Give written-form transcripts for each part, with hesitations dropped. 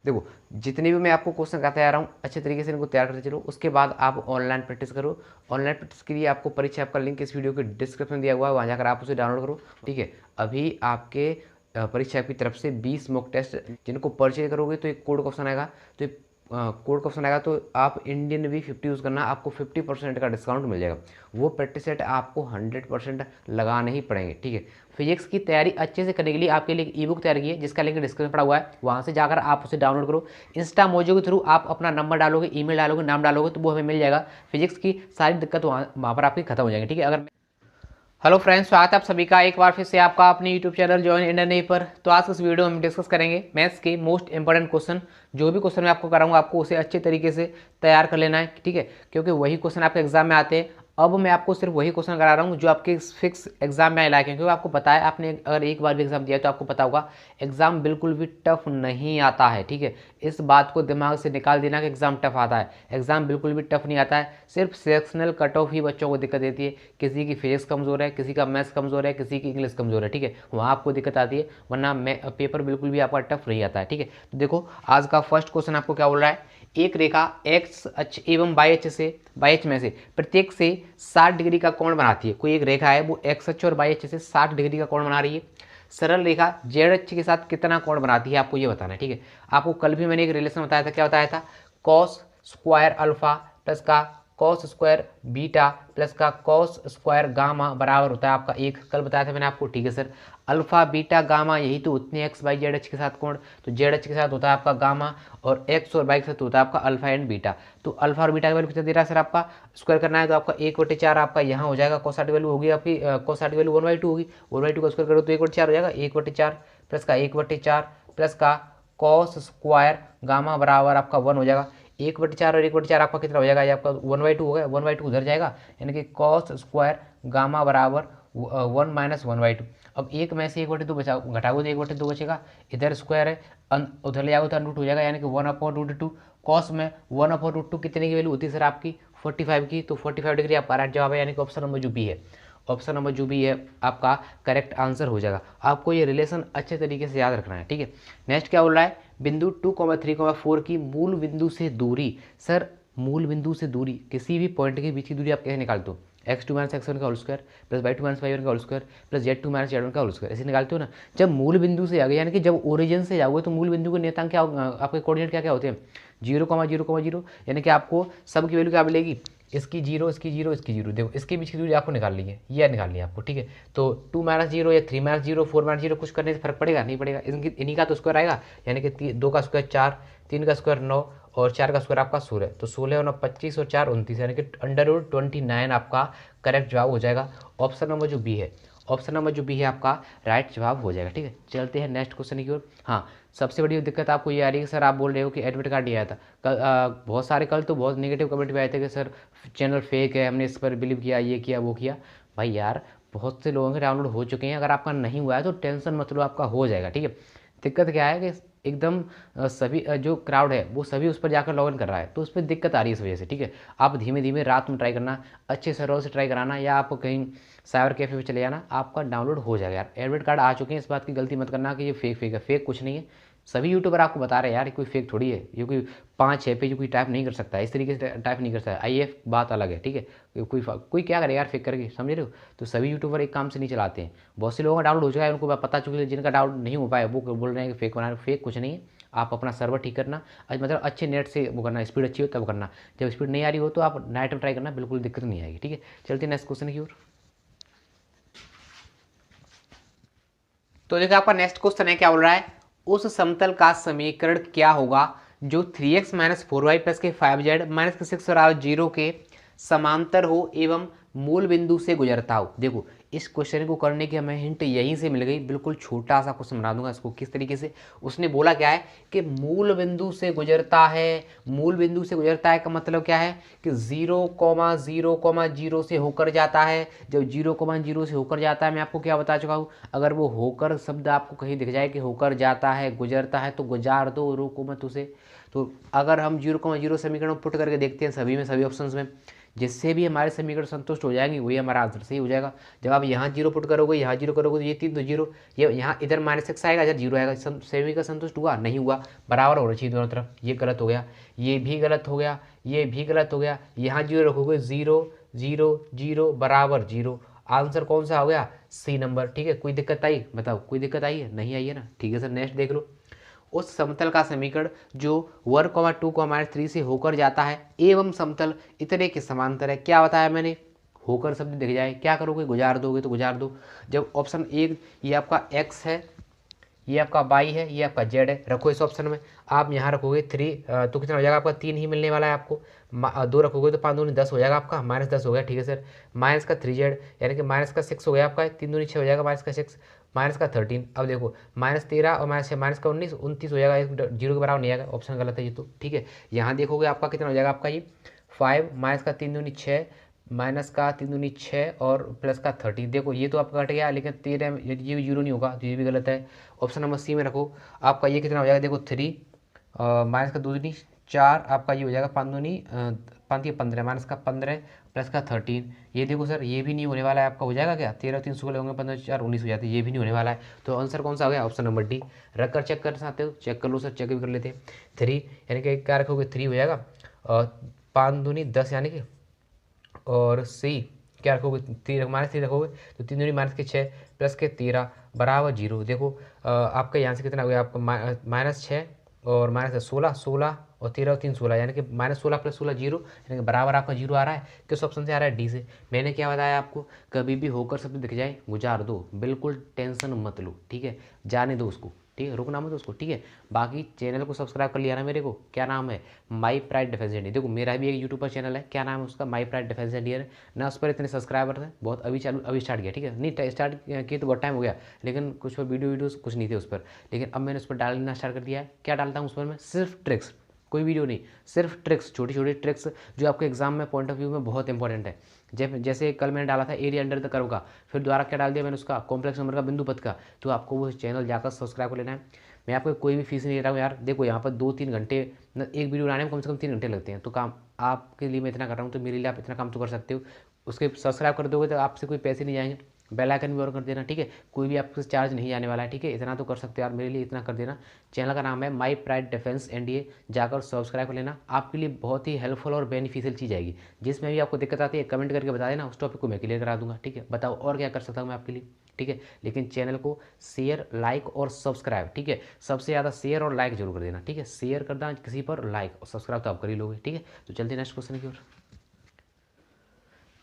देखो जितने भी मैं आपको क्वेश्चन कराते आ रहा हूँ अच्छे तरीके से इनको तैयार करते चलो, उसके बाद आप ऑनलाइन प्रैक्टिस करो। ऑनलाइन प्रैक्टिस के लिए आपको परीक्षा ऐप का लिंक इस वीडियो के डिस्क्रिप्शन में दिया हुआ है, वहाँ जाकर आप उसे डाउनलोड करो। ठीक है, अभी आपके परीक्षा ऐप की तरफ से 20 मॉक टेस्ट जिनको परचेज करोगे तो एक कोड का ऑप्शन आएगा, तो एक कोड का ऑप्शन आएगा, तो आप इंडियन भी 50 यूज़ करना, आपको 50% का डिस्काउंट मिल जाएगा। वो प्रैक्टिस सेट आपको 100% लगाने ही पड़ेंगे। ठीक है, फिजिक्स की तैयारी अच्छे से करने के लिए आपके लिए ई बुक तैयार की है, जिसका लिंक डिस्क्रिप्शन पड़ा हुआ है, वहाँ से जाकर आप उसे डाउनलोड करो। इंस्टा मोजो के थ्रू आप अपना नंबर डालोगे, ईमेल डालोगे, नाम डालोगे, तो वो हमें मिल जाएगा। फिजिक्स की सारी दिक्कत वहाँ पर आपकी खत्म हो जाएगी। ठीक है, अगर हेलो फ्रेंड्स, स्वागत है आप सभी का एक बार फिर से आपका अपने यूट्यूब चैनल जॉइन इंडियन नहीं पर। तो आज इस वीडियो में हम डिस्कस करेंगे मैथ्स के मोस्ट इंपॉर्टेंट क्वेश्चन। जो भी क्वेश्चन मैं आपको कराऊंगा आपको उसे अच्छे तरीके से तैयार कर लेना है। ठीक है, क्योंकि वही क्वेश्चन आपके एग्जाम में आते हैं। अब मैं आपको सिर्फ वही क्वेश्चन करा रहा हूँ जो आपके फिक्स एग्जाम में आए लायक हैं, क्योंकि आपको पता है आपने अगर एक बार भी एग्जाम दिया है तो आपको पता होगा एग्जाम बिल्कुल भी टफ नहीं आता है। ठीक है, इस बात को दिमाग से निकाल देना कि एग्जाम टफ आता है। एग्जाम बिल्कुल भी टफ नहीं आता है, सिर्फ सेक्शनल कट ऑफ ही बच्चों को दिक्कत देती है। किसी की फिजिक्स कमजोर है, किसी का मैथ्स कमजोर है, किसी की इंग्लिश कमजोर है। ठीक है, वहाँ आपको दिक्कत आती है, वरना पेपर बिल्कुल भी आपका टफ नहीं आता है। ठीक है, तो देखो आज का फर्स्ट क्वेश्चन आपको क्या बोल रहा है। एक रेखा एक्स अक्ष एवं वाई अक्ष में से प्रत्येक से 60 डिग्री का कोण बनाती है। कोई एक रेखा है वो एक्स अक्ष और वाई अक्ष से 60 डिग्री का कोण बना रही है। सरल रेखा जेड अक्ष के साथ कितना कोण बनाती है, आपको ये बताना है। ठीक है, आपको कल भी मैंने एक रिलेशन बताया था, क्या बताया था, कॉस स्क्वायर अल्फा प्लस का कॉस स्क्वायर बीटा प्लस का कॉस स्क्वायर गामा बराबर होता है आपका एक। कल बताया था मैंने आपको। ठीक है सर, अल्फा बीटा गामा यही तो उतने एक्स बाई जेड अक्ष के साथ कोण, तो जेड अक्ष के साथ होता है आपका गामा और एक्स और वाई के साथ होता है आपका अल्फा एंड बीटा। तो अल्फा और बीटा का वैल्यू कितना दे रहा है सर, आपका स्क्वायर करना है तो आपका 1/4 आपका यहाँ हो जाएगा। कॉस की वैल्यू होगी आपकी, कॉस की वैल्यू 1/2 होगी। 1/2 का स्क्वायर करो तो 1/4 हो जाएगा। 1/4 प्लस का 1/4 प्लस का कॉस स्क्वायर गामा बराबर आपका 1 हो जाएगा। 1/4 और 1/4 आपका कितना हो जाएगा, ये आपका 1/2 हो गया। 1/2 उधर जाएगा, यानी कि कॉस स्क्वायर गामा बराबर 1 - 1/2। अब एक में से 1/2 बचा, घटाओगे तो 1/2 बचेगा। इधर स्क्वायर है, उधर ले जाओगे तो अनरूट हो जाएगा, यानी कि 1/√2। कॉस में 1/√2 कितने की वैल्यू होती है सर आपकी, 45 की। तो 45 डिग्री आपका राइट जवाब है, यानी कि ऑप्शन नंबर जो बी है, ऑप्शन नंबर जो बी है आपका करेक्ट आंसर हो जाएगा। आपको ये रिलेशन अच्छे तरीके से याद रखना है। ठीक है, नेक्स्ट क्या बोल रहा है, बिंदु 2,3,4 की मूल बिंदु से दूरी। सर मूल बिंदु से दूरी, किसी भी पॉइंट के बीच की दूरी आप कैसे निकालते हो, x2 - x1 का whole square plus y2 - y1 का whole square plus z2 - z1 का होल स्क्वायर, ऐसे निकालते हो ना। जब मूल बिंदु से जाओगे, यानी कि जब ओरिजिन से जाओगे, तो मूल बिंदु के नियतांक क्या आपके कोऑर्डिनेट क्या क्या होते हैं, 0,0,0, यानी कि आपको सब की वैल्यू क्या मिलेगी, इसकी 0, इसकी 0, इसकी 0। देखो इसके बीच की दूरी आपको निकालनी है, ये निकालनी है आपको। ठीक है, तो 2 - 0 या 3 - 0, 4 - 0 कुछ करने से फर्क पड़ेगा नहीं पड़ेगा। इन्हीं का तो स्क्वायर आएगा, यानी कि 2 का स्क्वायर 4, 3 का स्क्वायर 9 और 4 का स्क्वायर आपका 16। तो 16 और 9 25 और 4 29, यानी कि √29 आपका करेक्ट जवाब हो जाएगा। ऑप्शन नंबर जो बी है, ऑप्शन नंबर जो बी है आपका राइट जवाब हो जाएगा। ठीक है, चलते हैं नेक्स्ट क्वेश्चन की ओर। हाँ, सबसे बड़ी दिक्कत आपको ये आ रही है कि सर आप बोल रहे हो कि एडमिट कार्ड नहीं आया था। बहुत सारे कल तो बहुत नेगेटिव कमेंट भी आए थे कि सर चैनल फेक है, हमने इस पर बिलीव किया, ये किया वो किया। भाई यार बहुत से लोगों के डाउनलोड हो चुके हैं, अगर आपका नहीं हुआ है तो टेंशन मत लो, आपका हो जाएगा। ठीक है, दिक्कत क्या है कि एकदम सभी जो क्राउड है वो सभी उस पर जाकर लॉगिन कर रहा है, तो उस पर दिक्कत आ रही है इस वजह से। ठीक है, आप धीमे धीमे रात में ट्राई करना, अच्छे सर्वर से ट्राई कराना, या आप कहीं साइबर कैफे पे चले जाना, आपका डाउनलोड हो जाएगा। यार एडमिट कार्ड आ चुके हैं, इस बात की गलती मत करना कि ये फेक है। फेक कुछ नहीं है, सभी यूट्यूबर आपको बता रहे हैं यार, कोई फेक थोड़ी है। ये कोई 5-6 पेज कोई टाइप नहीं कर सकता, इस तरीके से टाइप नहीं कर सकता। IF बात अलग है। ठीक है, कोई क्या करेगा यार फेक करके, समझ रहे हो। तो सभी यूट्यूबर एक काम से नहीं चलाते हैं। बहुत से लोगों का डाउनलोड हो चुका है, उनको पता चुका है, जिनका डाउनलोड नहीं हो पाया वो बोल रहे हैं कि फेक बना रहे। फेक कुछ नहीं है, आप अपना सर्वर ठीक करना, मतलब अच्छे नेट से वो करना, स्पीड अच्छी हो तब करना। जब स्पीड नहीं आ रही हो तो आप नाइट में ट्राई करना, बिल्कुल दिक्कत नहीं आएगी। ठीक है, चलते नेक्स्ट क्वेश्चन की ओर। तो देखो आपका नेक्स्ट क्वेश्चन है, क्या बोल रहा है, उस समतल का समीकरण क्या होगा जो 3x - 4y प्लस के 5z माइनस के 6 और 0 के समांतर हो एवं मूल बिंदु से गुजरता हो। देखो इस क्वेश्चन को करने की हमें हिंट यहीं से मिल गई, बिल्कुल छोटा सा क्वेश्चन बना दूंगा इसको किस तरीके से। उसने बोला क्या है कि मूल बिंदु से गुजरता है। मूल बिंदु से गुजरता है का मतलब क्या है कि 0,0,0 से होकर जाता है। जब 0,0 से होकर जाता है, मैं आपको क्या बता चुका हूँ, अगर वो होकर शब्द आपको कहीं दिख जाए कि होकर जाता है, गुजरता है, तो गुजार दो, रोको मत उसे। तो अगर हम 0,0 समीकरण पुट करके देखते हैं सभी में, सभी ऑप्शंस में, जिससे भी हमारे समीकरण संतुष्ट हो जाएंगे वही हमारा आंसर सही हो जाएगा। जब आप यहाँ जीरो पुट करोगे, यहाँ जीरो करोगे तो ये 3 तो जीरो, ये यहाँ इधर -x आएगा, इधर जीरो आएगा, समीकरण संतुष्ट हुआ नहीं हुआ, बराबर होना चाहिए दोनों तरफ। ये गलत हो गया, ये भी गलत हो गया, ये भी गलत हो गया, यहाँ जीरो रखोगे 0 0 0 बराबर 0, आंसर कौन सा हो गया? C number. ठीक है, कोई दिक्कत आई? बताओ, कोई दिक्कत आई है? नहीं आई है ना? ठीक है सर, नेक्स्ट देख लो। उस समतल का समीकरण जो 1, 2, -3 से होकर जाता है एवं समतल इतने के समांतर है। क्या बताया मैंने? होकर शब्द दिख जाए क्या करोगे? गुजार दोगे तो गुजार दो। जब ऑप्शन 1 ये आपका x है, ये आपका y है, ये आपका z है, रखो इस ऑप्शन में। आप यहाँ रखोगे 3 तो कितना हो जाएगा आपका? 3 ही मिलने वाला है आपको। 2 रखोगे तो 5 दूनी 10 हो जाएगा आपका, -10 हो गया। ठीक है सर, माइनस का 3z यानी कि -6 हो गया आपका, 3 दूनी 6 हो जाएगा, -6 -13। अब देखो -13 और -19 29 हो जाएगा, एक जीरो के बराबर नहीं आएगा, ऑप्शन गलत है ये तो। ठीक है, यहाँ देखोगे आपका कितना हो जाएगा आपका ये 5 -3 दूनी 6 -3 दूनी 6 और +13। देखो ये तो आपका कट गया, लेकिन 13 ये भी जीरो नहीं होगा तो ये भी गलत है। ऑप्शन नंबर सी में रखो। आपका ये कितना हो जाएगा? देखो 3 -2 दूनी 4, आपका ये हो जाएगा 5 दूनी 5 15 -15 +13। ये देखो सर, ये भी नहीं होने वाला है आपका। हो जाएगा क्या? 13 3 16 होंगे, 15 4 19 हो जाते हैं, ये भी नहीं होने वाला है। तो आंसर कौन सा हो गया? Option number D. रख कर चेक कर सकते हो, चेक कर लो सर, चेक भी कर लेते हैं। 3 यानी कि क्या रखोगे? 3 हो जाएगा, और 5 दूनी 10 यानी कि, और सी क्या रखोगे? -3 रखोगे तो 3 दूनी -6 +13 बराबर 0। देखो आपका यहाँ से कितना हो गया आपका? -6 और -16 16 और 13 और 3 16, यानी कि -16 + 16 0, यानी कि बराबर आपका 0 आ रहा है। किस ऑप्शन से आ रहा है? डी से। मैंने क्या बताया आपको? कभी भी होकर शब्द दिख जाए गुजार दो, बिल्कुल टेंशन मत लो। ठीक है, जाने दो उसको। ठीक है, रुकना मत उसको। ठीक है, बाकी चैनल को सब्सक्राइब कर लिया ना मेरे को। क्या नाम है? My pride defence India. देखो मेरा भी एक यूट्यूब पर चैनल है, क्या नाम है उसका? माई प्राइड डिफेंस इंडिया ना। उस पर इतने सब्सक्राइबर थे बहुत, अभी स्टार्ट किया। ठीक है, नहीं स्टार्ट किए तो बहुत टाइम हो गया, लेकिन कुछ वीडियोस कुछ नहीं थे उस पर, लेकिन अब मैंने उस पर डालना स्टार्ट कर दिया है। क्या डालता हूँ उस पर मैं? सिर्फ ट्रिक्स, कोई वीडियो नहीं, सिर्फ ट्रिक्स, छोटी छोटी ट्रिक्स जो आपके एग्जाम में पॉइंट ऑफ व्यू में बहुत इंपॉर्टेंट है। जैसे कल मैंने डाला था एरिया अंडर द कर्व का, फिर दोबारा क्या डाल दिया मैंने उसका? कॉम्प्लेक्स नंबर का, बिंदु पथ का। तो आपको वो चैनल जाकर सब्सक्राइब कर लेना है। मैं आपको कोई भी फीस नहीं ले रहा हूँ यार। देखो यहाँ पर 2-3 घंटे एक वीडियो बनाने में कम से कम 3 घंटे लगते हैं, तो काम आपके लिए मैं इतना कर रहा हूँ, तो मेरे लिए आप इतना काम तो कर सकते हो। उसके सब्सक्राइब कर दोगे तो आपसे कोई पैसे नहीं जाएंगे। बेल आइकन भी और कर देना। ठीक है, कोई भी आपसे चार्ज नहीं जाने वाला है। ठीक है, इतना तो कर सकते हो यार मेरे लिए, इतना कर देना। चैनल का नाम है माई प्राइड डिफेंस इंडिया, जाकर सब्सक्राइब कर लेना। आपके लिए बहुत ही हेल्पफुल और बेनिफिशियल चीज़ आएगी। जिसमें भी आपको दिक्कत आती है कमेंट करके बता देना, उस टॉपिक को मैं क्लियर करा दूंगा। ठीक है, बताओ और क्या कर सकता हूँ मैं आपके लिए। ठीक है, लेकिन चैनल को शेयर, लाइक और सब्सक्राइब, ठीक है, सबसे ज़्यादा शेयर और लाइक जरूर कर देना। ठीक है, शेयर कर देना किसी पर, लाइक और सब्सक्राइब तो आप कर ही लोगे। ठीक है, तो चलते नेक्स्ट क्वेश्चन की ओर।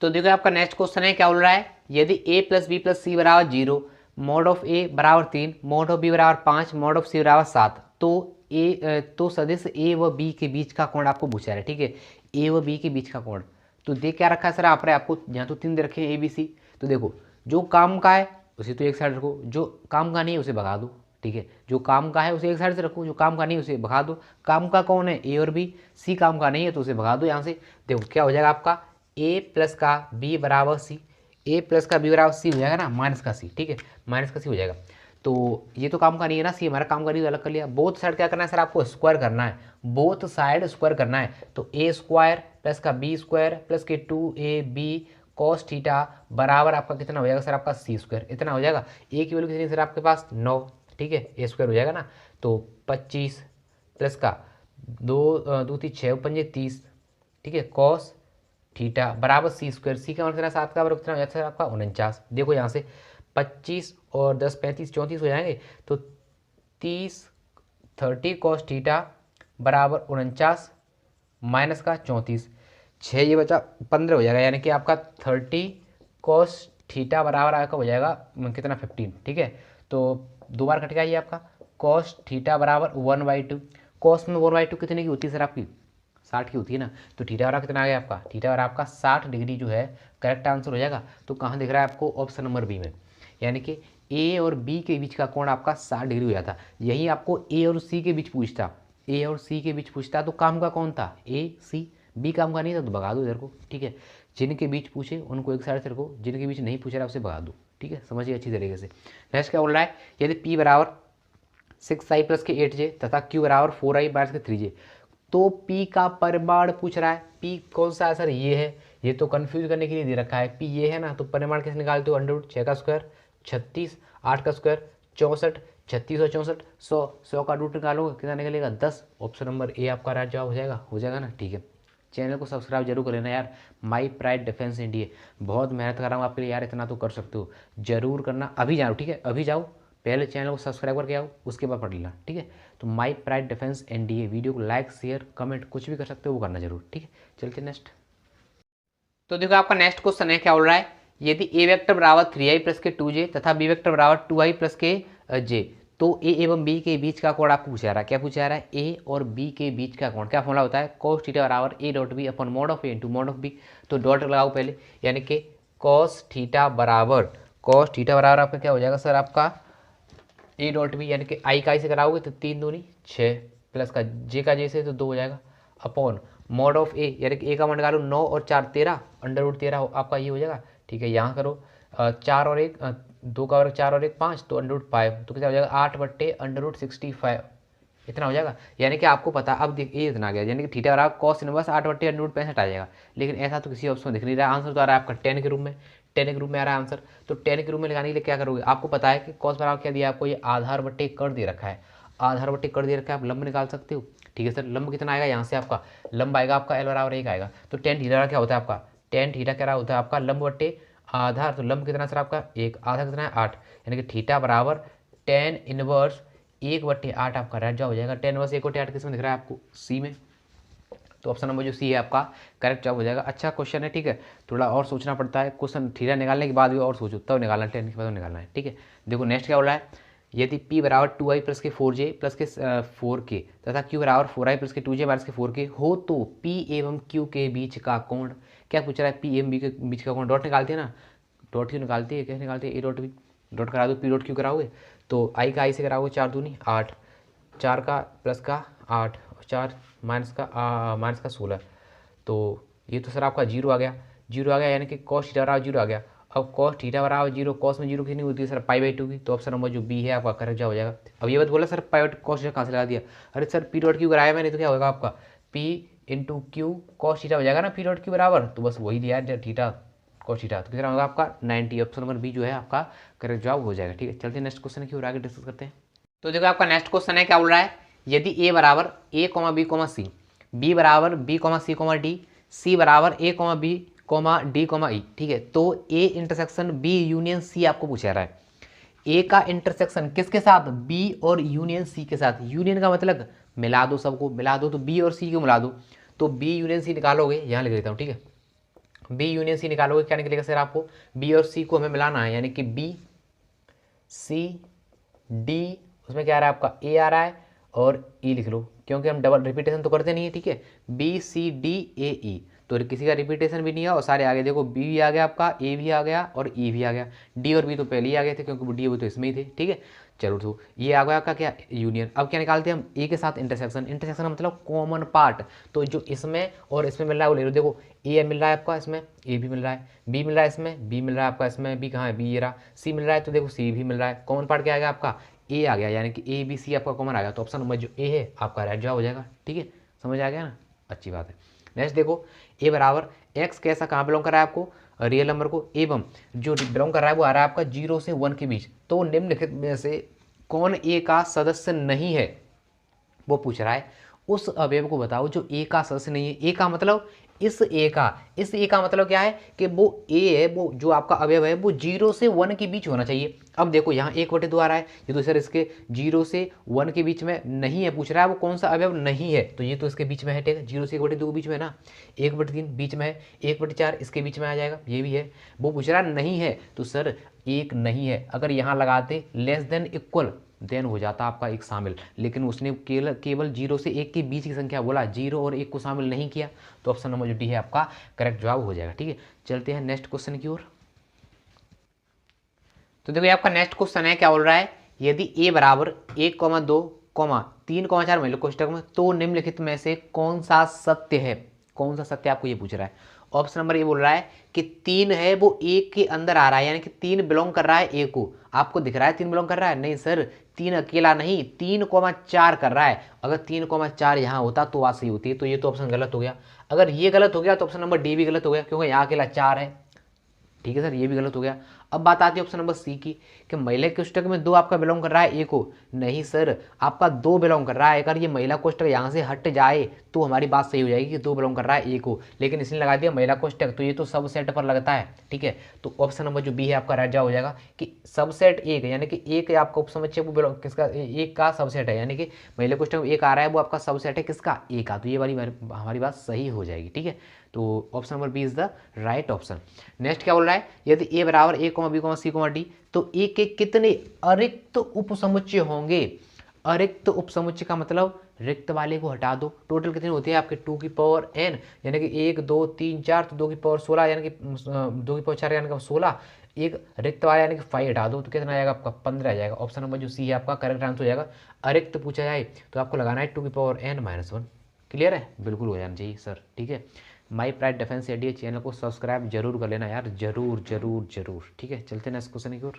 तो देखो आपका नेक्स्ट क्वेश्चन है, क्या बोल रहा है? यदि a + b + c = 0, mod of a = 3, mod of b = 5, mod of c = 7, तो सदिश a व b के बीच का कोण आपको पूछा है। ठीक है, a व b के बीच का कोण तो देख क्या रखा है सर आप आपको? यहाँ तो 3 दे रखे हैं a b c। तो देखो जो काम का है उसे तो एक साइड रखो, जो काम का नहीं है उसे भगा दो। ठीक है, जो काम का है उसे एक साइड से रखो, जो काम का नहीं है उसे भगा दो। काम का कौन है? a और b, c काम का नहीं है तो उसे भगा दो यहाँ से। देखो क्या हो जाएगा आपका? a प्लस का b बराबर c, a प्लस का b बराबर c हो जाएगा ना, माइनस का c। ठीक है, माइनस का c हो जाएगा। तो ये तो काम का नहीं है ना, c हमारा काम का नहीं, तो अलग कर लिया। बोथ साइड क्या करना है सर आपको? स्क्वायर करना है, बोथ साइड स्क्वायर करना है। तो a² प्लस का b² प्लस के 2ab cos थीटा बराबर आपका कितना हो जाएगा सर? आपका c²। इतना हो जाएगा। a की वैल्यू कितनी सर आपके पास? 9। ठीक है, a² हो जाएगा ना, तो 25 प्लस का 2 3 6 5 30। ठीक है, cos थीटा बराबर c²। c का मतलब 7 का बराबर कितना हो जाता है आपका? 49। देखो यहाँ से 25 और 10 35 34 हो जाएंगे, तो 30 cos थीटा बराबर 49 माइनस का 34, 6 ये बचा 15 हो जाएगा, यानी कि आपका 30 cos थीटा बराबर आपका हो जाएगा कितना? 15। ठीक है, तो 2 बार कट गया ये आपका। cos थीटा बराबर 1/2। cos में 1/2 कितने की होती है सर आपकी? 60 की होती है ना। तो थीटा बराबर कितना आ गया आपका? थीटा बराबर आपका 60 डिग्री जो है करेक्ट आंसर हो जाएगा। तो कहाँ दिख रहा है आपको? ऑप्शन नंबर बी में, यानी कि ए और बी के बीच का कोण आपका 60 डिग्री हो जाता। यही आपको ए और सी के बीच पूछता, ए और सी के बीच पूछता तो काम का कौन था? ए सी। बी काम का नहीं था तो भगा दो इधर को। ठीक है, जिनके बीच पूछे उनको एक साइड से रखो, जिनके बीच नहीं पूछ रहा उसे भगा दो। ठीक है, समझिए अच्छी तरीके से। नेक्स्ट क्या बोल रहा है? यदि p बराबर 6i प्लस के 8j तथा q बराबर 4i माइनस के 3j, तो p का परिमाण पूछ रहा है। p कौन सा है सर? ये है, ये तो कंफ्यूज करने के लिए दे रखा है। पी ये है ना, तो परिमाण कैसे निकालते हो, अंडर रूट 6 का स्क्वायर 36, 8 का स्क्वायर 64, 36 और 64 100, 100 का रूट निकालोगे कितना निकलेगा 10। ऑप्शन नंबर ए आपका राइट जवाब हो जाएगा ना। ठीक है, चैनल को सब्सक्राइब जरूर कर लेना यार, माई प्राइड डिफेंस इंडिया, बहुत मेहनत कर रहा हूँ आपके लिए यार, इतना तो कर सकते हो, जरूर करना। अभी जाओ, ठीक है, अभी जाओ, पहले चैनल को सब्सक्राइब करके आओ, उसके बाद पढ़ लेना। ठीक है, तो my pride defence NDA video को लाइक शेयर कमेंट कुछ भी कर सकते हो, वो करना जरूर। ठीक है, चलते नेक्स्ट। तो देखो आपका नेक्स्ट क्वेश्चन है, क्या बोल रहा है, यदि ए वेक्टर बराबर 3i प्लस के 2j तथा बी वेक्टर बराबर 2i प्लस के j, तो ए एवं बी के बीच का कोण आपको पूछा जा रहा है। क्या पूछा जा रहा है, ए और बी के बीच का कोण, क्या फॉर्मूला होता है, cos थीटा बराबर A dot B upon mod of A into mod of B. तो डॉट लगाओ पहले, यानी कि cos थीटा बराबर आपका क्या हो जाएगा सर, आपका ए डॉट बी, यानी कि आई का आई से कराओगे तो 3 दूनी 6 प्लस का जे का जे से तो 2 हो जाएगा, अपॉन मॉड ऑफ ए, यानी कि ए का मान निकालो 9 और 4 13, अंडर रूट 13 आपका ये हो जाएगा। ठीक है, यहाँ करो 4 और 1 2 का वर्ग 4 और 1 5, तो अंडर रूट 5, तो कितना हो जाएगा 8 बट्टे अंडर रूट 65, इतना हो जाएगा। यानी कि आपको पता, अब देख ये इतना आ गया, यानी कि थीटा बराबर कॉस इनवर्स 8 बट्टे अंडर रूट 65 आ जाएगा। लेकिन ऐसा तो किसी ऑप्शन में दिख नहीं रहा, आंसर तो आ रहा है आपका 10 के रूप में, 10 के रूप में आ रहा है आंसर। तो 10 के रूप में लगाने के लिए क्या करोगे, आपको पता है कि कॉस बराबर क्या दिया आपको, ये आधार बट्टे कर दे रखा है, आधार बट्टे कर दे रखा है, आप लंब निकाल सकते हो। ठीक है सर, लंब कितना आएगा, यहाँ से आपका लंब आएगा आपका एल बराबर 1 आएगा, तो टेन थीटा क्या होता है आपका, टेन थीटा क्या होता है आपका लंब बट्टे आधार, तो लंब कितना सर आपका 1, आधा कितना है 8, यानी कि थीटा बराबर टेन इनवर्स 1/8 आपका राइट जवाब हो जाएगा। 10 इनवर्स 1/8 किसमें दिख रहा है आपको, सी में, तो ऑप्शन नंबर जो सी है आपका करेक्ट जवाब हो जाएगा। अच्छा क्वेश्चन है, ठीक है, थोड़ा और सोचना पड़ता है, क्वेश्चन थीटा निकालने के बाद भी और सोचो तब निकालना है, 10 के बाद निकालना है। ठीक है, देखो नेक्स्ट क्या बोला है, यदि p बराबर 2i प्लस के 4j प्लस के 4k तथा q बराबर 4i प्लस के 2j माइनस के 4k हो, तो p एवं q के बीच का कोण, क्या पूछ रहा है, p एवं b के बीच का कोण, डॉट निकालते हैं ना, डॉट क्यू निकालती है, कैसे निकालते हैं, ए डॉट बी, डॉट करा दो, पी डॉट क्यू कराओगे तो आई का आई से कराओगे 4 दूनी 8, 4 का प्लस का 8 और 4 माइनस का 16, तो ये तो सर आपका जीरो आ गया, यानी कि कॉस थीटा बराबर जीरो आ गया। अब कॉस थीटा बराबर जीरो, कॉस में जीरो कितनी होती है सर, पाई/2 की, तो ऑप्शन नंबर जो बी है आपका करेक्ट जवाब हो जाएगा। अब ये बात बोला सर पाई कॉस थीटा कहाँ से लगा दिया, अरे सर पी डॉट क्यू कराया मैंने, तो क्या होगा आपका P into Q cos theta हो जाएगा ना, पी डॉट क्यू बराबर, तो बस वही दिया थीटा कॉस थीटा, तो कितना होगा आपका 90, ऑप्शन नंबर बी जो है आपका करेक्ट जवाब हो जाएगा। ठीक है, चलते हैं नेक्स्ट क्वेश्चन की ओर आगे डिस्कस करते हैं। तो देखो आपका नेक्स्ट क्वेश्चन है, क्या बोल रहा है, यदि ए बराबर A comma B comma C, B बराबर B comma C comma D, C बराबर A comma B comma D comma E, ठीक है, तो A intersection B union C आपको पूछा रहा है। ए का इंटरसेक्शन किसके साथ, बी और यूनियन सी के साथ, यूनियन का मतलब मिला दो, सबको मिला दो, तो बी और सी को मिला दो, तो बी यूनियन सी निकालोगे, यहाँ लिख देता हूँ, ठीक है, बी यूनियन सी निकालोगे, क्या निकलेगा सर आपको, बी और सी को हमें मिलाना है, यानी कि बी सी डी, उसमें क्या आ रहा है आपका ए आ रहा है, और ई लिख लो, क्योंकि हम डबल रिपीटेशन तो करते नहीं है। ठीक है, बी सी डी ए ई, तो किसी का रिपीटेशन भी नहीं है, और सारे आगे देखो बी भी आ गया आपका, ए भी आ गया और ई भी आ गया, डी और बी तो पहले ही आ गए थे क्योंकि डी वो तो इसमें ही थे। ठीक है, चलो तो ये आ गया आपका क्या यूनियन। अब क्या निकालते हैं हम, ए के साथ इंटरसेक्शन, इंटरसेक्शन मतलब कॉमन पार्ट, तो जो इसमें और इसमें मिल रहा है वो ले लो, देखो ए मिल रहा है आपका, इसमें ए भी मिल रहा है, बी मिल रहा है, इसमें बी मिल रहा है आपका, इसमें बी कहाँ है, बी ये रहा, सी मिल रहा है, तो देखो सी भी मिल रहा है, कॉमन पार्ट क्या आएगा आपका ए आ गया, यानी कि ए बी सी आपका कॉमन आ गया, तो ऑप्शन नंबर जो ए है आपका राइट जवाब हो जाएगा। ठीक है, समझ आ गया ना, अच्छी बात है। नेक्स्ट देखो, ए बराबर एक्स कैसा कहाँ बिलोंग कर रहा है आपको, रियल नंबर को, एवं जो बिलोंग कर रहा है वो आ रहा है आपका 0 से 1 के बीच, तो निम्नलिखित में से कौन ए का सदस्य नहीं है, वो पूछ रहा है। उस अवयव को बताओ जो ए का सदस्य नहीं है। ए का मतलब इस ए का मतलब क्या है कि वो ए है, वो जो आपका अवयव है वो 0 से 1 के बीच होना चाहिए। अब देखो यहाँ 1/2 आ रहा है, ये तो सर इसके 0 से 1 के बीच में नहीं है, पूछ रहा है वो कौन सा अवयव नहीं है, तो ये तो इसके बीच में है, ठीक है, 0 से 1/2 के बीच में है ना, 1/3 बीच में है, 1/4 इसके बीच में आ जाएगा, ये भी है, वो पूछ रहा नहीं है, तो सर एक नहीं है। अगर यहाँ लगाते लेस देन इक्वल देन हो जाता आपका एक शामिल, लेकिन उसने केवल 0 से 1 के बीच की संख्या बोला, 0 और 1 को शामिल नहीं किया, तो ऑप्शन नंबर जो डी है आपका करेक्ट जवाब हो जाएगा। ठीक है, चलते हैं नेक्स्ट क्वेश्चन की ओर। तो देखो आपका नेक्स्ट क्वेश्चन है, क्या बोल रहा है, यदि a बराबर 1,2, 3,4 मान लो कोष्टक में, तो निम्नलिखित में से कौन सा सत्य है, कौन सा सत्य आपको ये पूछ रहा है। ऑप्शन नंबर ए बोल रहा है कि 3 है वो एक के अंदर आ रहा है, यानी कि 3 बिलोंग कर रहा है ए को। आपको दिख रहा है 3 बिलोंग कर रहा है? नहीं सर, 3 अकेला नहीं, 3,4 कर रहा है। अगर 3,4 यहाँ होता तो बात सही होती है, तो ये तो ऑप्शन गलत हो गया। अगर ये गलत हो गया तो ऑप्शन नंबर डी भी गलत हो गया, क्योंकि यहाँ अकेला 4 है। ठीक है सर, ये भी गलत हो गया। अब बात आती है ऑप्शन नंबर सी की, कि महिला कोष्टक में 2 आपका बिलोंग कर रहा है ए को। नहीं सर, आपका 2 बिलोंग कर रहा है। अगर ये महिला कोष्टक यहाँ से हट जाए तो हमारी बात सही हो जाएगी कि 2 बिलोंग कर रहा है ए को, लेकिन इसने लगा दिया महिला कोष्टक, तो ये तो सब सेट पर लगता है। ठीक है, तो ऑप्शन नंबर जो बी है आपका राइट जवाब हो जाएगा कि सबसेट एक, यानी कि एक आपका उपसमुच्चय वो बिलोंग किसका, एक का सबसेट है, यानी कि महिला कोष्टक में एक आ रहा है वो आपका सबसेट है किसका, ए का। तो ये वाली हमारी बात सही हो जाएगी। ठीक है, तो option number B is the right option. Next क्या बोल रहा है, यदि ए बराबर ए बी सी डी, तो ए के कितने अरिक्त उपसमुच्चय होंगे। अरिक्त उपसमुच्चय का मतलब रिक्त वाले को हटा दो। टोटल कितने होते हैं आपके 2 की पावर n, यानी कि 1 2 3 4, तो 2 की पावर 16, यानी कि 2 की पावर 4 यानी कि 16। एक रिक्त वाला यानी कि 5 हटा दो तो कितना आ जाएगा आपका 15 आ जाएगा। ऑप्शन नंबर जो सी है आपका करेक्ट आंसर हो जाएगा। अरिक्त पूछा जाए तो आपको लगाना है 2 की पावर n-1। क्लियर है, बिल्कुल हो जाना चाहिए सर। ठीक है, my pride defence ADA channel को सब्सक्राइब जरूर कर लेना यार, जरूर जरूर जरूर। ठीक है, चलते हैं नेक्स्ट क्वेश्चन की ओर।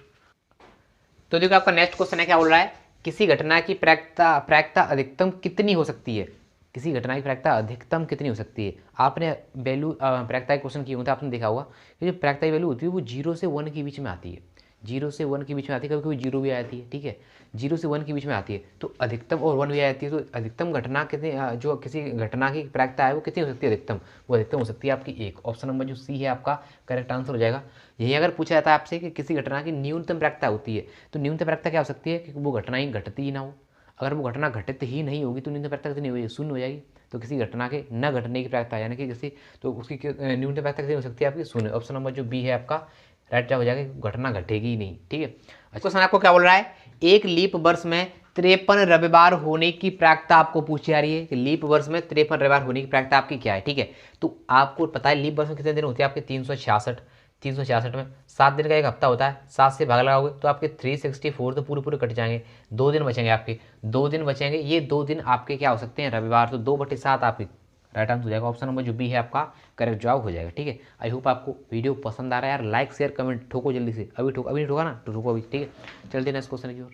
तो देखो आपका नेक्स्ट क्वेश्चन है, क्या बोल रहा है, किसी घटना की प्रायिकता अधिकतम कितनी हो सकती है। किसी घटना की प्रायिकता अधिकतम कितनी हो सकती है। आपने वैल्यू प्रायिकता के क्वेश्चन किए होते हैं, आपने देखा होगा कि जो प्रायिकता की वैल्यू होती है वो 0 से 1 के बीच में आती है। 0 से 1 के बीच में आती है, कभी कभी 0 भी आती है। ठीक है, 0 से 1 के बीच में आती है, तो अधिकतम और 1 भी आती है। तो अधिकतम घटना कितनी, जो किसी घटना की प्रायिकता है वो कितनी हो सकती है अधिकतम, वो अधिकतम हो सकती है आपकी 1। ऑप्शन नंबर जो सी है आपका करेक्ट आंसर हो जाएगा। यही अगर पूछा जाता है आपसे कि किसी घटना की न्यूनतम प्रायिकता होती है, तो न्यूनतम प्रायिकता क्या हो सकती है कि वो घटना ही घटती ही ना हो। अगर वो घटना घटित ही नहीं होगी तो न्यूनतम प्रायिकता कितनी होगी, 0 हो जाएगी। तो किसी घटना के न घटने की प्रायिकता यानी कि जैसे, तो उसकी न्यूनतम प्रायिकता कितनी हो सकती है आपकी 0। ऑप्शन नंबर जो बी है आपका राइट जवाब हो जाएगा, घटना घटेगी ही नहीं। ठीक है, क्वेश्चन आपको क्या बोल रहा है, एक लीप वर्ष में 53 रविवार होने की प्रायिकता आपको पूछी जा रही है कि लीप वर्ष में 53 रविवार होने की प्रायिकता आपकी क्या है। ठीक है, तो आपको पता है लीप वर्ष में कितने दिन होते हैं आपके 366। 366 में 7 दिन का एक हफ्ता होता है, 7 से भाग लगाओगे तो आपके 364 तो पूरे पूरे कट जाएंगे। 2 दिन बचेंगे आपके, 2 दिन बचेंगे। ये 2 दिन आपके क्या हो सकते हैं रविवार, तो 2/7 आपकी राइट आंसर हो जाएगा। ऑप्शन नंबर जो बी है आपका करेक्ट जवाब हो जाएगा। ठीक है, आई होप आपको वीडियो पसंद आ रहा है यार। लाइक शेयर कमेंट ठोको जल्दी से, अभी ठोको, अभी नहीं ठोका ना तो ठोको अभी। ठीक है, चलते नेक्स्ट क्वेश्चन की ओर।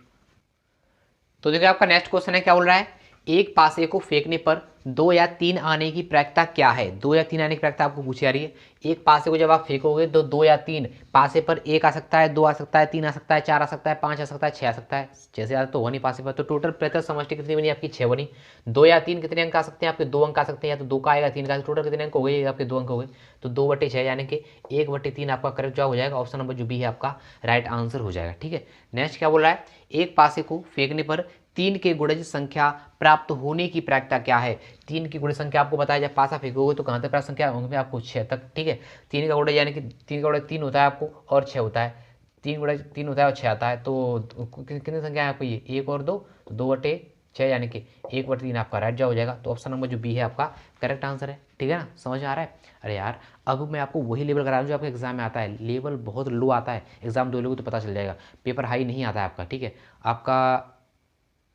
तो देखिए आपका नेक्स्ट क्वेश्चन है, क्या बोल रहा है, एक पासे को फेंकने पर 2 या 3 आने की प्रायिकता क्या है। 2 या 3 आने की प्रायिकता आपको पूछी जा रही है। एक पासे को जब आप फेंकोगे तो 2 या 3 पासे पर 1 आ सकता है, 2 आ सकता है, 3 आ सकता है, 4 आ सकता है, 5 आ सकता है, 6 आ सकता है। जैसे आता तो 1 ही पासे पर, तो टोटल प्रतिशत समष्टि कितनी बनी आपकी 6 बनी। 2 या 3 कितने अंक आ सकते हैं आपके, 2 अंक आ सकते हैं, या तो 2 का आएगा 3 का, टोटल कितने अंक हो गए आपके 2 अंक हो गए। तो 2/6 यानी कि 1/3 आपका करेक्ट जवाब हो जाएगा। ऑप्शन नंबर जो बी है आपका राइट आंसर हो जाएगा। ठीक है, नेक्स्ट क्या बोल रहा है, एक पासे को फेंकने पर 3 के गुणज संख्या प्राप्त होने की प्रायिकता क्या है। 3 की गुणज संख्या आपको बताया, जब पासा फेंकोगे तो कहाँ तक प्राप्त संख्या होंगे आपको 6 तक। ठीक है, 3 का गुणज यानी कि 3 का गुणज 3 होता है आपको और 6 होता है। 3 गुणज 3 होता है और 6 आता है, तो कितनी संख्या है आपको, ये 1 और 2, तो 2/6 यानी कि 1/3 आपका राइट जवाब हो जाएगा। तो ऑप्शन नंबर जो बी है आपका करेक्ट आंसर है। ठीक है ना, समझ आ रहा है। अरे यार, अब मैं आपको वही लेवल करा रहा हूँ जो आपके एग्जाम में आता है। लेवल बहुत लो आता है, एग्जाम दो लोगे तो पता चल जाएगा। पेपर हाई नहीं आता है आपका। ठीक है, आपका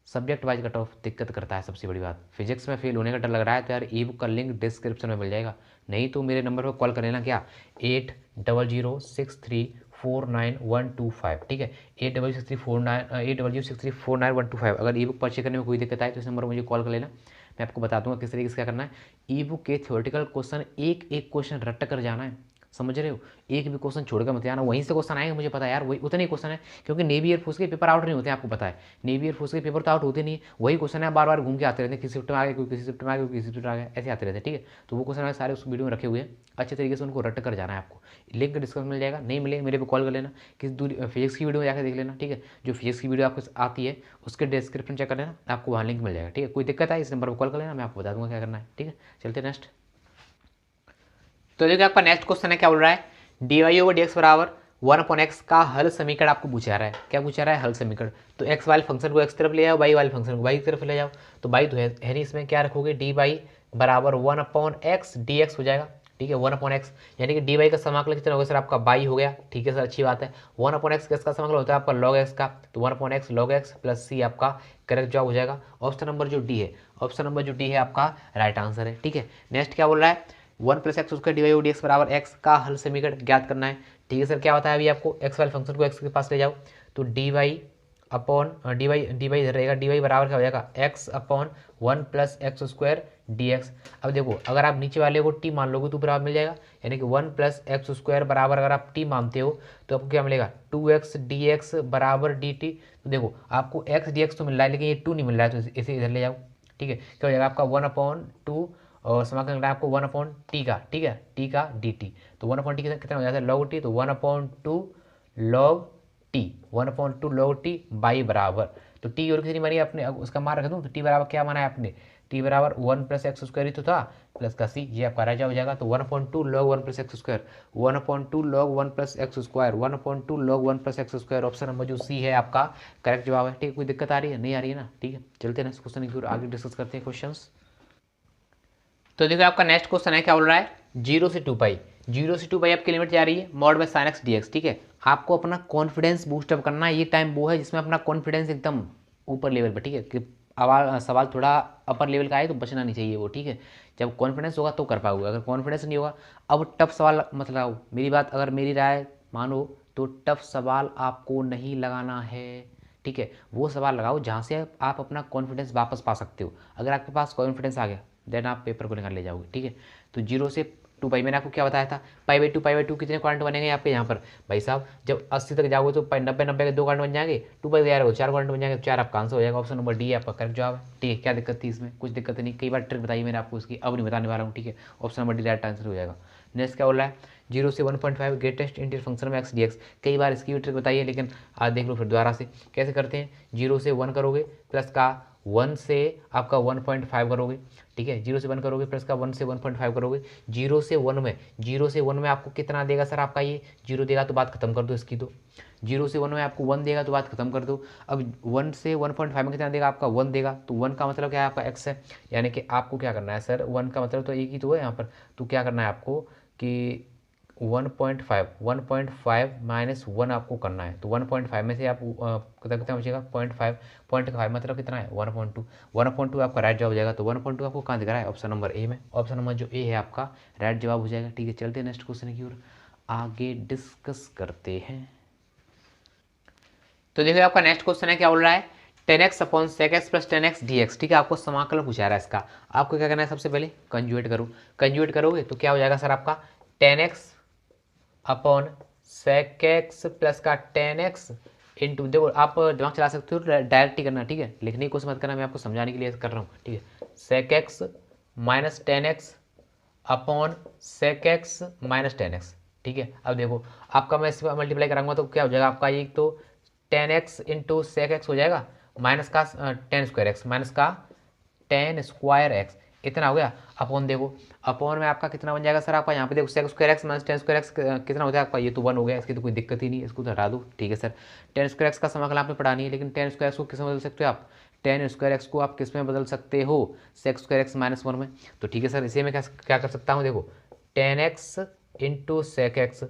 सब्जेक्ट वाइज कट ऑफ दिक्कत करता है। सबसे बड़ी बात, फिजिक्स में फेल होने का डर लग रहा है तो यार ई बुक का लिंक डिस्क्रिप्शन में मिल जाएगा, नहीं तो मेरे नंबर पर कॉल कर लेना, क्या 8006349125। ठीक है, 8006349125। अगर ई बुक परचेज करने में कोई दिक्कत आए तो इस नंबर पर मुझे कॉल कर लेना, मैं आपको बता दूंगा किस तरीके से क्या करना है। ई बुक के थ्योरेटिकल क्वेश्चन एक एक क्वेश्चन रट कर जाना है, समझ रहे हो, एक भी क्वेश्चन छोड़कर मत आना। वहीं से क्वेश्चन आएंगे मुझे पता है यार, वही उतने ही क्वेश्चन है, क्योंकि नेवी एयरफोर्स के पेपर आउट नहीं होते हैं, आपको पता है। नेवी एयरफोर्स के पेपर तो आउट होते नहीं, वही क्वेश्चन है बार बार घूम के आते रहते हैं, किसी शिफ्ट में आ गए, कोई किसी शिफ्ट में आ गए, कोई किसी शिफ्ट में आ गए, ऐसे आते रहते हैं। ठीक है, तो वो क्वेश्चन सारे उस वीडियो में रखे हुए हैं, अच्छे तरीके से उनको रट कर जाना है आपको। लिंक डिस्क्रिप्शन मिल जाएगा, नहीं मिले मेरे को कॉल कर लेना, किस दूरी फिजिक्स की वीडियो में जाकर देख लेना। ठीक है, जो फिजिक्स की वीडियो आपको आती है उसके डिस्क्रिप्शन चेक कर लेना, आपको वहाँ लिंक मिल जाएगा। ठीक है, कोई दिक्कत है इस नंबर पर कॉल कर लेना, मैं आपको बता दूंगा क्या करना है। ठीक है, चलते नेक्स्ट। तो देखिए आपका नेक्स्ट क्वेश्चन है, क्या बोल रहा है, dy/dx बराबर 1/x का हल समीकरण आपको पूछा रहा है। क्या पूछा रहा है, हल समीकरण। तो x वाले फंक्शन को x तरफ ले जाओ, y वाले फंक्शन को y की तरफ ले जाओ। तो y तो है नहीं, इसमें क्या रखोगे, dy बराबर 1/x dx हो जाएगा। ठीक है, 1/x यानी कि dy का समाकलन कितना होगा सर, आपका y हो गया। ठीक है सर, अच्छी बात है। 1/x किसका समाकलन होता है आपका log x का, तो 1/x log x plus c आपका करेक्ट जवाब हो जाएगा। ऑप्शन नंबर जो डी है, ऑप्शन नंबर जो डी है आपका राइट आंसर है। ठीक है, नेक्स्ट क्या बोल रहा है, 1+x² dydx बराबर x का हल समीकरण ज्ञात करना है। ठीक है सर, क्या होता है अभी आपको x वाले फंक्शन को x के पास ले जाओ तो dy इधर रहेगा, dy बराबर क्या हो जाएगा x/1+x² dx। अब देखो अगर आप नीचे वाले को t मान लोगे तो बराबर मिल जाएगा, यानी कि 1+x² बराबर अगर आप t मानते हो तो आपको क्या मिलेगा 2x dx बराबर dt। तो देखो आपको x dx तो मिल रहा है लेकिन ये 2 नहीं मिल रहा है, तो इसे इधर ले जाओ। ठीक है, क्या हो जाएगा आपका 1/2 और समाकलन करना है आपको 1/t का, ठीक है, t का dt। तो 1/t कितना हो जाता है log t, तो 1/2 log t 1/2 log t by बराबर, तो t और कितनी मानी आपने, अब उसका मान रख दूँ तो t बराबर क्या माना है आपने, t बराबर 1+x² ही तो था प्लस का c, ये आपका राजा हो जाएगा। तो 1/2 log 1+x², 1/2 log 1+x², 1/2 log 1+x², option number जो सी है आपका करेक्ट जवाब है। ठीक है, कोई दिक्कत आ रही है, नहीं आ रही है ना। ठीक है, चलते हैं नेक्स्ट क्वेश्चन की ओर, आगे डिस्कस करते हैं क्वेश्चंस। तो देखो आपका नेक्स्ट क्वेश्चन है, क्या बोल रहा है 0 से 2π, 0 से 2π आपकी लिमिट जा रही है mod by sin x dx। ठीक है, आपको अपना कॉन्फिडेंस बूस्ट अप करना है, ये टाइम वो है जिसमें अपना कॉन्फिडेंस एकदम ऊपर लेवल पर, ठीक है, कि सवाल थोड़ा अपर लेवल का है तो बचना नहीं चाहिए वो। ठीक है, जब कॉन्फिडेंस होगा तो कर पाओगे, अगर कॉन्फिडेंस नहीं होगा अब टफ सवाल मत लगाओ। मेरी बात अगर मेरी राय मानो तो टफ सवाल आपको नहीं लगाना है। ठीक है, वो सवाल लगाओ जहाँ से आप अपना कॉन्फिडेंस वापस पा सकते हो। अगर आपके पास कॉन्फिडेंस आ गया देन आप पेपर को निकाल ले जाओगे। ठीक है, तो 0 से 2π मैंने आपको क्या बताया था, π/2 कितने क्वाड्रेंट बनेंगे आपके यहाँ पर भाई साहब, जब 80 तक जाओगे तो 90 के 2 क्वाड्रेंट बन जाएंगे, 2π तैयार हो 4 क्वाड्रेंट बन जाएंगे, तो 4 आपका आंसर हो जाएगा। ऑप्शन नंबर डी आपका करेक्ट जवाब है। ठीक है, क्या दिक्कत थी इसमें, कुछ दिक्कत नहीं, कई बार ट्रिक बताई मैंने आपको उसकी, अब नहीं बताने वाला हूँ। ठीक है, option number D right answer हो जाएगा। नेक्स्ट क्या बोल रहा है 0 से 1.5 ग्रेटेस्ट इंटीरियर फंक्शन में x dx, कई बार इसकी भी ट्रिक बताई है लेकिन आज देख लो फिर दोबारा से कैसे करते हैं। 0 से 1 करोगे प्लस का 1 से आपका 1.5 करोगे। ठीक है, 0 से 1 करोगे प्लस का 1 से 1.5 करोगे। 0 से 1 में आपको कितना देगा सर आपका, ये 0 देगा तो बात खत्म कर दो इसकी। तो 0 से 1 में आपको 1 देगा तो बात खत्म कर दो। अब 1 से 1.5 में कितना देगा आपका 1 देगा, तो 1 का मतलब क्या है आपका x है, यानी कि आपको क्या करना है सर 1 का मतलब तो एक ही तो है यहाँ पर, तो क्या करना है आपको कि 1.5 माइनस 1 आपको करना है। तो 1.5 में से आप कितना बचेगा 0.5 मतलब कितना है 1/2 आपका राइट जवाब हो जाएगा। तो 1/2 आपको कहाँ दिख रहा है ऑप्शन नंबर ए में, ऑप्शन नंबर जो ए है आपका राइट जवाब हो जाएगा। ठीक है, चलते हैं नेक्स्ट क्वेश्चन की ओर, आगे डिस्कस करते हैं। तो देखिए आपका नेक्स्ट क्वेश्चन है, क्या बोल रहा है 10x/sec x + 10x dx। ठीक है, आपको समाकलन पूछा रहा है इसका, आपको क्या करना है सबसे पहले कंजुएट करो, कंजुएट करोगे तो क्या हो जाएगा सर आपका 10x/sec x प्लस का 10x इंटू, देखो आप दिमाग चला सकते हो डायरेक्ट ही करना। ठीक है, लिखने की कोशिश मत करना, मैं आपको समझाने के लिए कर रहा हूँ। ठीक है, sec x minus 10x/sec x minus 10x। ठीक है, अब देखो आपका मैं इस पर मल्टीप्लाई कराऊंगा तो क्या हो जाएगा आपका, ये तो 10x इंटू sec x हो जाएगा माइनस का 10² x माइनस का 10² x, इतना हो गया। अपॉन देखो अपॉन में आपका कितना बन जाएगा सर आपका, यहाँ पे देखो sec² x माइनस 10² x कितना हो जाएगा आपका, ये तो 1 हो गया, इसकी तो कोई दिक्कत ही नहीं, इसको तो हटा दो। ठीक है सर, 10² x का समाकलन आपने पढ़ा नहीं है, लेकिन 10² x को किस में बदल सकते हो आप, 10² x को आप किस में बदल सकते हो sec² x माइनस 1 में। तो ठीक है सर, इसे मैं क्या कर सकता हूँ, देखो 10x into sec x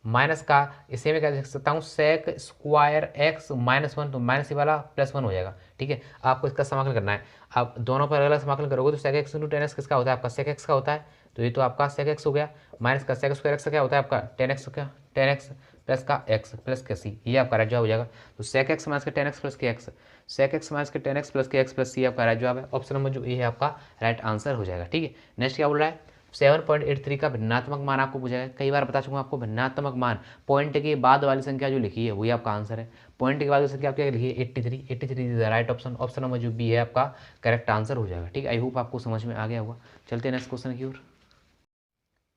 minus का, इसे मैं क्या लिख सकता हूँ sec² x माइनस 1, तो माइनस वाला +1 हो जाएगा। ठीक है, आपको इसका समाकलन करना है, आप दोनों पर अलग अलग समाकलन करोगे तो sec x इंटू 10x किसका होता है आपका sec x का होता है, तो ये तो आपका sec x हो गया, माइनस का sec² x का क्या होता है आपका 10x क्या 10x प्लस का x प्लस का c, ये आपका राइट जवाब हो जाएगा। तो sec x माइनस का 10x प्लस के x, sec x माइनस का 10x प्लस के x प्लस c आपका राइट जवाब है। ऑप्शन नंबर जो ए है आपका राइट आंसर हो जाएगा। ठीक है, नेक्स्ट क्या बोल रहा है 7.83 का भिन्नात्मक मान आपको पूछा, कई बार बता चुका आपको भिन्नात्मक मान, पॉइंट के बाद वाली संख्या जो लिखी है वही आपका आंसर है। पॉइंट के बाद वाली संख्या क्या लिखी है 83 is the right option, option number जो बी है आपका करेक्ट आंसर हो जाएगा। ठीक है, आई होप आपको समझ में आ गया होगा। चलते हैं नेक्स्ट क्वेश्चन की ओर।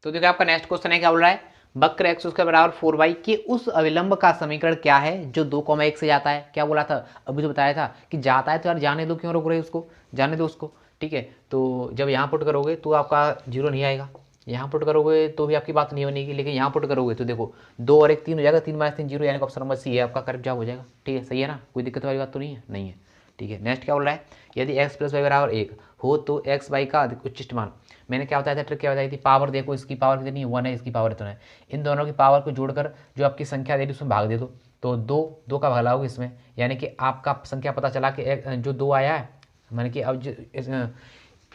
तो देखिए आपका नेक्स्ट क्वेश्चन है, क्या बोल रहा है वक्र x उसके बराबर 4y के उस अविलंब का समीकरण क्या है जो 2,1 से जाता है। क्या बोला था अभी तो बताया था कि जाता है तो यार जाने दो, क्यों रोक रहे उसको, जाने दो उसको। ठीक है, तो जब यहाँ पुट करोगे तो आपका 0 नहीं आएगा, यहाँ पुट करोगे तो भी आपकी बात नहीं बनेगी, लेकिन यहाँ पुट करोगे तो देखो 2 और 1 3 हो जाएगा, 3 माइनस 3 0, यानी ऑप्शन नंबर सी है आपका करेक्ट जवाब हो जाएगा। ठीक है, सही है ना, कोई दिक्कत वाली बात तो नहीं है, नहीं है। ठीक है, नेक्स्ट क्या बोल रहा है यदि x + y बराबर 1 हो तो x y का उच्चिष्ट मान, मैंने क्या बताया था ट्रिक क्या बताई थी, पावर देखो इसकी पावर कितनी है 1 है, इसकी पावर इतना है, इन दोनों की पावर को जोड़कर जो आपकी संख्या दे दी उसमें भाग दे दो, तो 2 का भाग लाओगे इसमें, यानी कि आपका संख्या पता चला कि जो 2 आया है, माने कि अब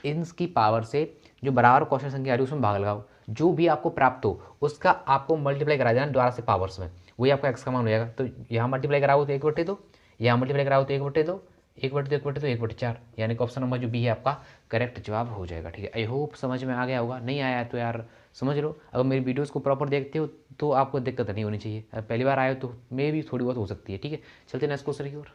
इसकी पावर से जो बराबर क्वेश्चन संख्या आ रही है उसमें भाग लगाओ, जो भी आपको प्राप्त हो उसका आपको मल्टीप्लाई करा देना दोबारा से पावर्स में, वही आपका एक्स का मान हो जाएगा। तो यहाँ मल्टीप्लाई कराओ तो 1/2, यहाँ मल्टीप्लाई कराओ तो 1/2, 1/2 तो 1/4, यानी कि ऑप्शन नंबर जो बी है आपका करेक्ट जवाब हो जाएगा। ठीक है, आई होप समझ में आ गया होगा, नहीं आया है तो यार समझ लो। अगर मेरी वीडियोस को प्रॉपर देखते हो तो आपको दिक्कत नहीं होनी चाहिए, अगर पहली बार आए हो तो मे भी थोड़ी बहुत हो सकती है। ठीक है, चलते नेक्स्ट क्वेश्चन की ओर।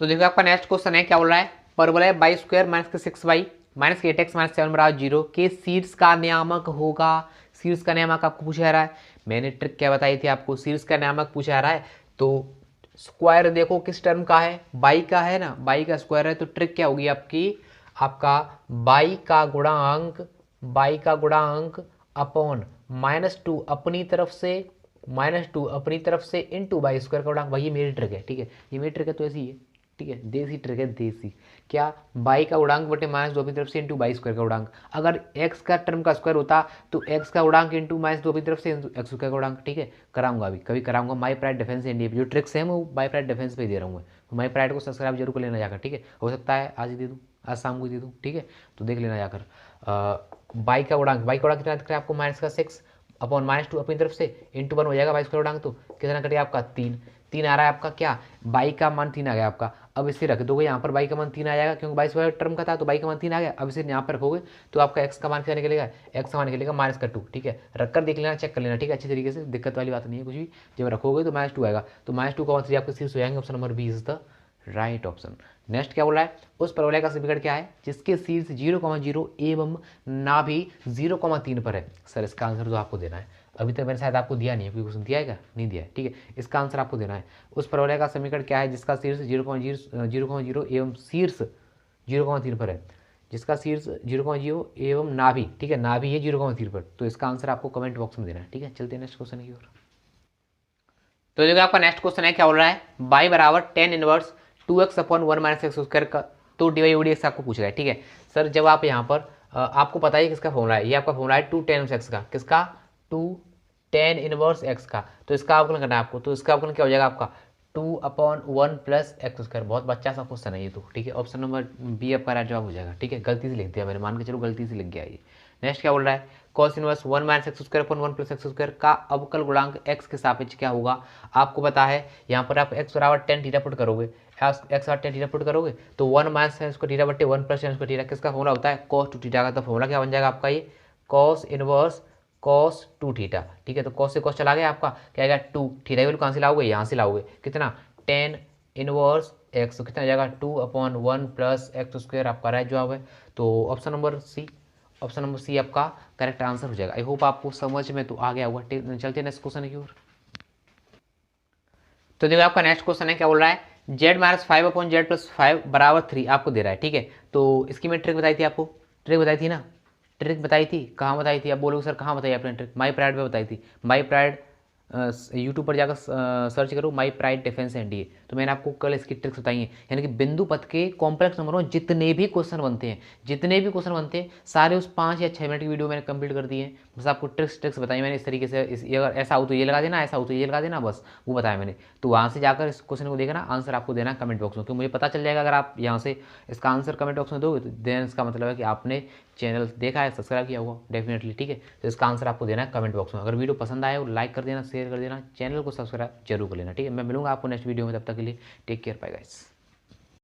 तो देखो आपका नेक्स्ट क्वेश्चन है, क्या बोल रहा है, परवलय by square minus 6y minus 8x minus 7 बराबर 0 के शीर्ष का नियामक होगा। शीर्ष का नियामक आपको पूछा जा रहा है, मैंने ट्रिक क्या बताई थी आपको, शीर्ष का नियामक पूछा जा रहा है तो स्क्वायर देखो किस टर्म का है, बाई का है ना, बाई का स्क्वायर है, तो ट्रिक क्या होगी आपकी, आपका बाई का गुणांक अपॉन -2 अपनी तरफ से, -2 अपनी तरफ से इंटू बाई स्क्वायर का गुणांक। भाई ये मेरी ट्रिक है, ठीक है, ये मेरी ट्रिक है तो ऐसी ही है, ठीक है, देसी ट्रिक है देसी। क्या, बाई का गुणांक बटे -2 अपनी तरफ से इंटू बाई स्क्वायर का गुणांक। अगर एक्स का टर्म का स्क्वायर होता तो एक्स का गुणांक इंटू -2 अपनी तरफ से एक्स स्क्वायर का गुणांक। ठीक है, कराऊंगा अभी, कभी कराऊंगा। माई प्राइड डिफेंस इंडिया जो ट्रिक्स है वो माई प्राइड डिफेंस पे दे रहा हूँ मैं, तो माई प्राइड को सब्सक्राइब जरूर कर लेना जाकर। ठीक है, हो सकता है आज ही दे दूँ, आज शाम को दे दूँ। ठीक है, तो देख लेना जाकर। बाई का गुणांक कितना दिख रहा है आपको, -6 अपॉन -2 अपनी तरफ से इंटू 1 हो जाएगा बाई स्क्वायर गुणांक, तो कितना कटेगा आपका 3 आ रहा है आपका, क्या बाई का मान 3 आ गया आपका। अब इसे रख दोगे यहाँ पर, बाई का मान 3 आ जाएगा क्योंकि बाई स्क्वायर टर्म का था तो बाई का मान 3 आ गया। अब इसे यहाँ पर रखोगे तो आपका एक्स का मान क्या निकलेगा, एक्स का मान निकलेगा -2। ठीक है, रखकर देख लेना, चेक कर लेना, ठीक है, अच्छी तरीके से, दिक्कत वाली बात नहीं है कुछ भी। जब रखोगे तो -2 आएगा, तो -2 का 3 आपके शीर्ष हो जाएंगे। Option number B is the right option. Next क्या बोला है, उस परवलय का समीकरण क्या है जिसके शीर्ष 0,0 एवं नाभि 0,3 पर है। सर इसका आंसर तो आपको देना है, अभी तक मैंने शायद आपको दिया नहीं है, कोई क्वेश्चन दिया है क्या, नहीं दिया है। ठीक है, इसका आंसर आपको देना है। उस परवलय का समीकरण क्या है जिसका शीर्ष 0,0 एवं शीर्ष 0,3 पर है, जिसका शीर्ष 0,0 एवं नाभि, ठीक है, नाभि है 0,3 पर, तो इसका आंसर आपको कमेंट बॉक्स में देना है। ठीक है, चलते हैं नेक्स्ट क्वेश्चन की ओर। तो देखो आपका नेक्स्ट क्वेश्चन है, क्या बोल रहा है, बाई बराबर tan inverse 2x upon 1 minus x square का, तो डिवाई ओडी एक्स आपको पूछ रहा है। ठीक है सर, जब आप यहाँ पर आपको पता है किसका फॉर्मूला है, ये आपका फॉर्मूला है 2 tan x का, किसका, 2 tan इनवर्स x का, तो इसका अवकलन करना है आपको, तो इसका अवकलन क्या हो जाएगा आपका 2/1 प्लस एक्स स्क्वायर। बहुत बच्चा सा क्वेश्चन है ये तो। ठीक है, ऑप्शन नंबर बी आपका राइट जवाब हो जाएगा। ठीक है, गलती से लिख दिया मैंने, मान के चलो गलती से लिख गया ये। नेक्स्ट क्या बोल रहा है, cos inverse 1 minus x square upon 1 plus x square का अवकल गुणांक x के सापेक्ष क्या होगा। आपको पता है यहाँ पर आप x बराबर tan थीटा पुट करोगे, x बराबर tan थीटा पुट करोगे तो 1 माइनस tan स्क्वायर थीटा बटे 1 प्लस tan स्क्वायर थीटा, किसका फॉर्मूला होता है, cos 2 थीटा का। तो फॉर्मूला क्या बन जाएगा आपका, ये cos इनवर्स cos 2 थीटा। ठीक है, तो cos से cos चला गया आपका, क्या आएगा 2 थीटा की वैल्यू कहाँ से लाओगे, यहाँ से लाओगे, कितना tan इनवर्स x, तो कितना जाएगा 2/1 प्लस एक्स स्क्वायर आपका राइट जवाब है। तो ऑप्शन नंबर सी आपका करेक्ट आंसर हो जाएगा। आई होप आपको समझ में तो आ गया होगा। चलते हैं नेक्स्ट क्वेश्चन की ओर। तो देखो आपका नेक्स्ट क्वेश्चन है, क्या बोल रहा है, z minus 5 upon Z plus 5 बराबर 3 आपको दे रहा है। ठीक है, तो इसकी मैं ट्रिक बताई थी आपको, ट्रिक बताई थी ना, ट्रिक बताई थी, कहाँ बताई थी, आप बोलोगे सर कहाँ बताई आपने ट्रिक, माई प्राइड पे बताई थी। माई प्राइड यूट्यूब पर जाकर सर्च करो माई प्राइड डिफेंस एनडीए, तो मैंने आपको कल इसकी ट्रिक्स बताई हैं। यानी कि बिंदु पथ के कॉम्प्लेक्स नंबरों जितने भी क्वेश्चन बनते हैं सारे उस 5 या 6 मिनट की वीडियो मैंने कंप्लीट कर दी है। बस आपको ट्रिक्स बताई मैंने इस तरीके से, अगर ऐसा हो तो ये लगा देना, ऐसा हो तो ये लगा देना, बस वो बताया मैंने। तो वहाँ से जाकर इस क्वेश्चन को देखना, आंसर आपको देना कमेंट बॉक्स में, क्योंकि मुझे पता चल जाएगा अगर आप यहाँ से इसका आंसर कमेंट बॉक्स में दोगे तो देन इसका मतलब है कि आपने चैनल देखा है, सब्सक्राइब किया होगा डेफिनेटली। ठीक है, तो इसका आंसर आपको देना है कमेंट बॉक्स में। अगर वीडियो पसंद आए तो लाइक कर देना, शेयर कर देना, चैनल को सब्सक्राइब जरूर कर लेना। ठीक है, मैं मिलूंगा आपको नेक्स्ट वीडियो में, तब तक के लिए टेक केयर, बाय गाइस।